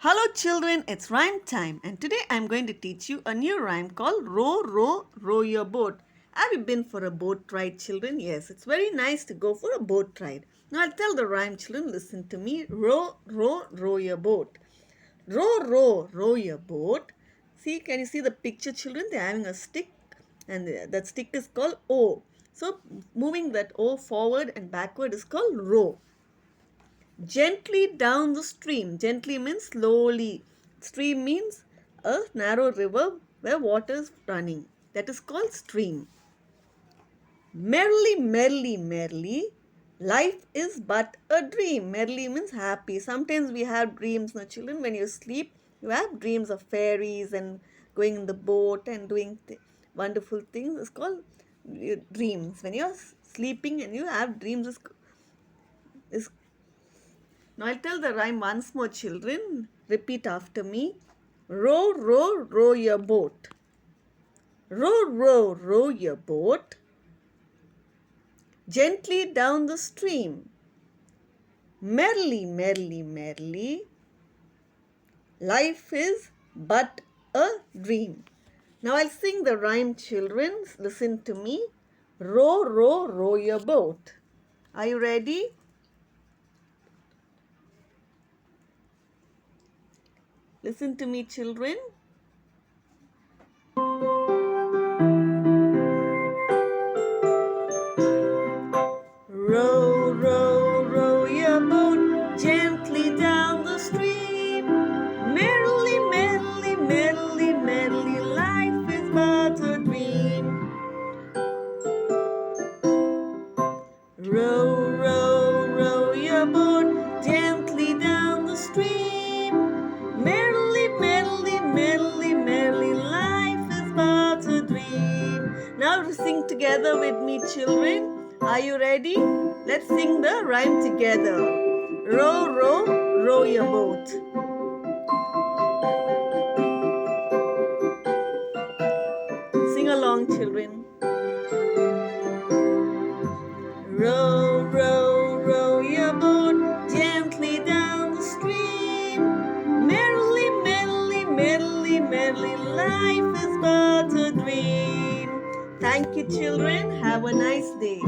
Hello children, it's rhyme time and today I'm going to teach you a new rhyme called row, row, row your boat. Have you been for a boat ride children? Yes, it's very nice to go for a boat ride. Now I'll tell the rhyme children, listen to me. Row, row, row your boat. Row, row, row your boat. See, can you see the picture children? They're having a stick and that stick is called O. So moving that O forward and backward is called row. Gently down the stream. Gently means slowly. Stream means a narrow river where water is running. That is called stream. Merrily, merrily, merrily, life is but a dream. Merrily means happy. Sometimes we have dreams, no children. When you sleep, you have dreams of fairies and going in the boat and doing wonderful things. It's called dreams. When you're sleeping and you have dreams, is now I'll tell the rhyme once more, children. Repeat after me. Row, row, row your boat. Row, row, row your boat gently down the stream. Merrily, merrily, merrily, life is but a dream. Now I'll sing the rhyme, children. Listen to me. Row, row, row your boat. Are you ready? Listen to me, children. Row, row, row your boat gently down the stream. Merrily, merrily, merrily, merrily, life is but a dream. Row, row, row your boat gently down the stream. Merrily, merrily, merrily, merrily, life is but a dream. Now sing together with me, children. Are you ready? Let's sing the rhyme together. Row, row, row your boat. Sing along, children. Row, row, row your boat gently down the stream. Merrily, merrily, merrily, merrily, life is but a dream. Thank you, children. Have a nice day.